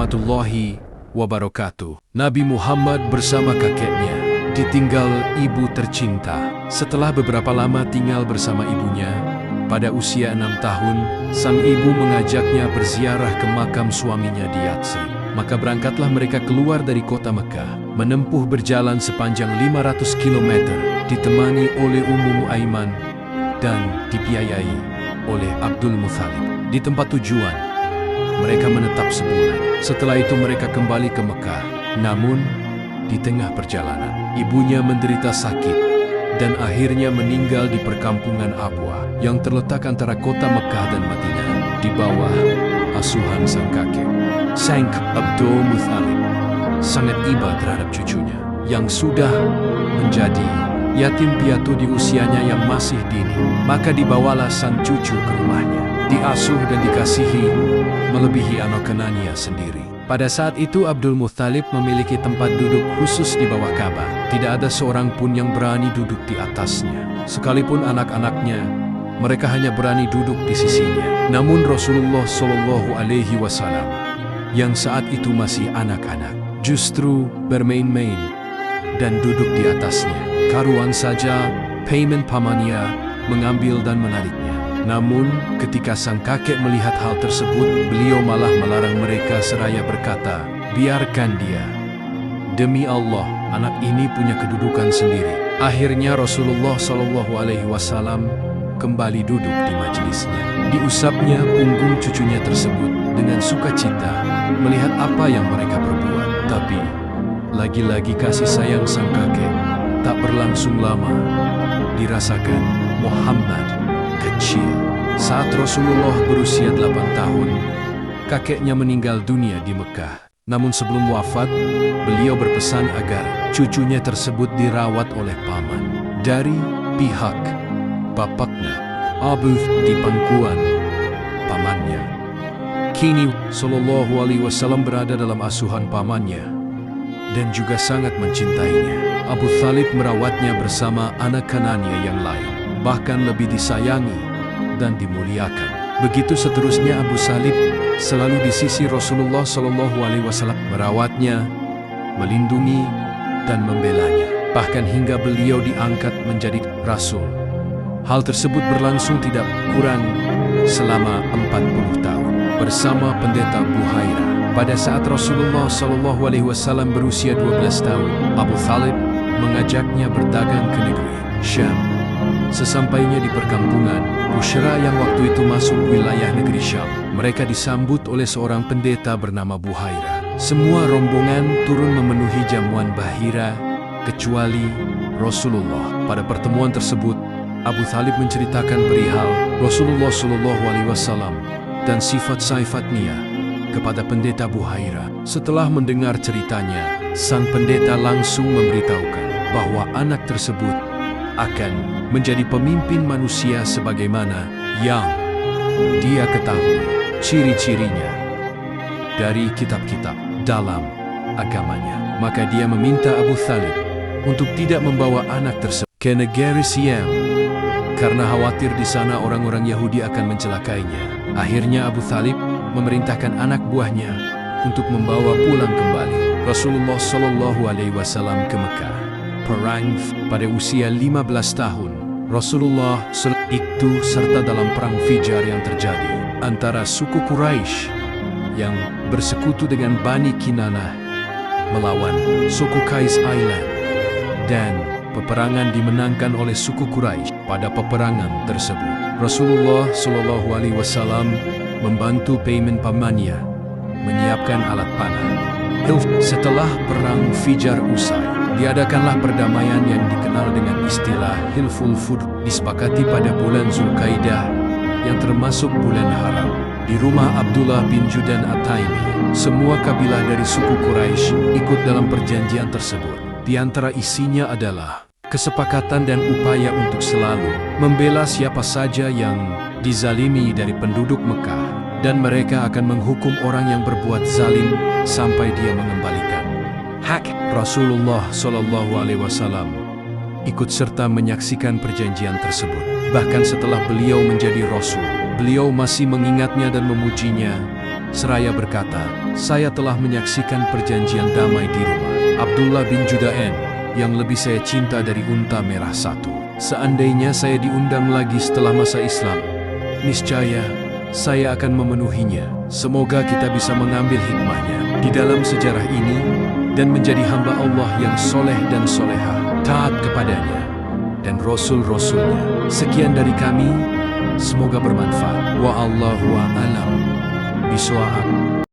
warahmatullahi wabarakatuh. Nabi Muhammad bersama kakeknya ditinggal ibu tercinta. Setelah beberapa lama tinggal bersama ibunya, pada usia 6 tahun, sang ibu mengajaknya berziarah ke makam suaminya di Yatsrib. Maka berangkatlah mereka keluar dari kota Mekah, menempuh berjalan sepanjang 500 km, ditemani oleh Ummu Aiman dan dibiayai oleh Abdul Muthalib. Di tempat tujuan, mereka menetap sebulan. Setelah itu mereka kembali ke Mekah. Namun, di tengah perjalanan, ibunya menderita sakit dan akhirnya meninggal di perkampungan Abwa yang terletak antara kota Mekah dan Madinah, di bawah asuhan sang kakek. Sang Abdul Muthalib sangat iba terhadap cucunya yang sudah menjadi yatim piatu di usianya yang masih dini. Maka dibawalah sang cucu ke rumahnya, diasuh dan dikasihi melebihi anak Kanania sendiri. Pada saat itu Abdul Muthalib memiliki tempat duduk khusus di bawah Ka'bah. Tidak ada seorang pun yang berani duduk di atasnya. Sekalipun anak-anaknya, mereka hanya berani duduk di sisinya. Namun Rasulullah SAW yang saat itu masih anak-anak, justru bermain-main dan duduk di atasnya. Karuan saja payment pamannya mengambil dan menariknya. Namun, ketika sang kakek melihat hal tersebut, beliau malah melarang mereka seraya berkata, "Biarkan dia. Demi Allah, anak ini punya kedudukan sendiri." Akhirnya Rasulullah SAW kembali duduk di majelisnya. Diusapnya punggung cucunya tersebut dengan sukacita melihat apa yang mereka perbuat. Tapi, lagi-lagi kasih sayang sang kakek tak berlangsung lama. Dirasakan Muhammad kecil. Saat Rasulullah berusia 8 tahun, kakeknya meninggal dunia di Mekah. Namun sebelum wafat, beliau berpesan agar cucunya tersebut dirawat oleh paman dari pihak bapaknya, Abu di pangkuan pamannya. Kini Sallallahu Alaihi Wasallam berada dalam asuhan pamannya dan juga sangat mencintainya. Abu Thalib merawatnya bersama anak Kanania yang lain, bahkan lebih disayangi dan dimuliakan. Begitu seterusnya Abu Thalib selalu di sisi Rasulullah SAW, merawatnya, melindungi, dan membelanya. Bahkan hingga beliau diangkat menjadi Rasul. Hal tersebut berlangsung tidak kurang selama 40 tahun bersama pendeta Buhaira. Pada saat Rasulullah SAW berusia 12 tahun, Abu Thalib mengajaknya berdagang ke negeri Syam. Sesampainya di perkampungan Bushra yang waktu itu masuk wilayah negeri Syam, mereka disambut oleh seorang pendeta bernama Buhaira. Semua rombongan turun memenuhi jamuan Bahira kecuali Rasulullah. Pada pertemuan tersebut, Abu Thalib menceritakan perihal Rasulullah SAW dan sifat-sifatnya kepada pendeta Buhaira. Setelah mendengar ceritanya, sang pendeta langsung memberitahukan bahwa anak tersebut akan menjadi pemimpin manusia sebagaimana yang dia ketahui ciri-cirinya dari kitab-kitab dalam agamanya. Maka dia meminta Abu Thalib untuk tidak membawa anak tersebut ke negeri Syam karena khawatir di sana orang-orang Yahudi akan mencelakainya. Akhirnya Abu Thalib memerintahkan anak buahnya untuk membawa pulang kembali Rasulullah SAW ke Mekah. Perang pada usia 15 tahun, Rasulullah itu serta dalam perang Fijar yang terjadi antara suku Quraisy yang bersekutu dengan Bani Kinanah melawan suku Qais Island, dan peperangan dimenangkan oleh suku Quraisy. Pada peperangan tersebut, Rasulullah SAW membantu pamannya menyiapkan alat panah. Setelah perang Fijar usai, diadakanlah perdamaian yang dikenal dengan istilah Hilful Fud, disepakati pada bulan Zulkaidah yang termasuk bulan haram. Di rumah Abdullah bin Judan At-Taimi, semua kabilah dari suku Quraisy ikut dalam perjanjian tersebut. Di antara isinya adalah kesepakatan dan upaya untuk selalu membela siapa saja yang dizalimi dari penduduk Mekah, dan mereka akan menghukum orang yang berbuat zalim sampai dia mengembalikan hak. Rasulullah SAW ikut serta menyaksikan perjanjian tersebut. Bahkan setelah beliau menjadi Rasul, beliau masih mengingatnya dan memujinya seraya berkata, "Saya telah menyaksikan perjanjian damai di rumah Abdullah bin Judaen, yang lebih saya cinta dari unta merah satu. Seandainya saya diundang lagi setelah masa Islam, niscaya saya akan memenuhinya. Semoga kita bisa mengambil hikmahnya di dalam sejarah ini dan menjadi hamba Allah yang soleh dan solehah, taat kepadanya dan Rasul-Rasulnya. Sekian dari kami, semoga bermanfaat. Wa'allahu a'lam bishawab."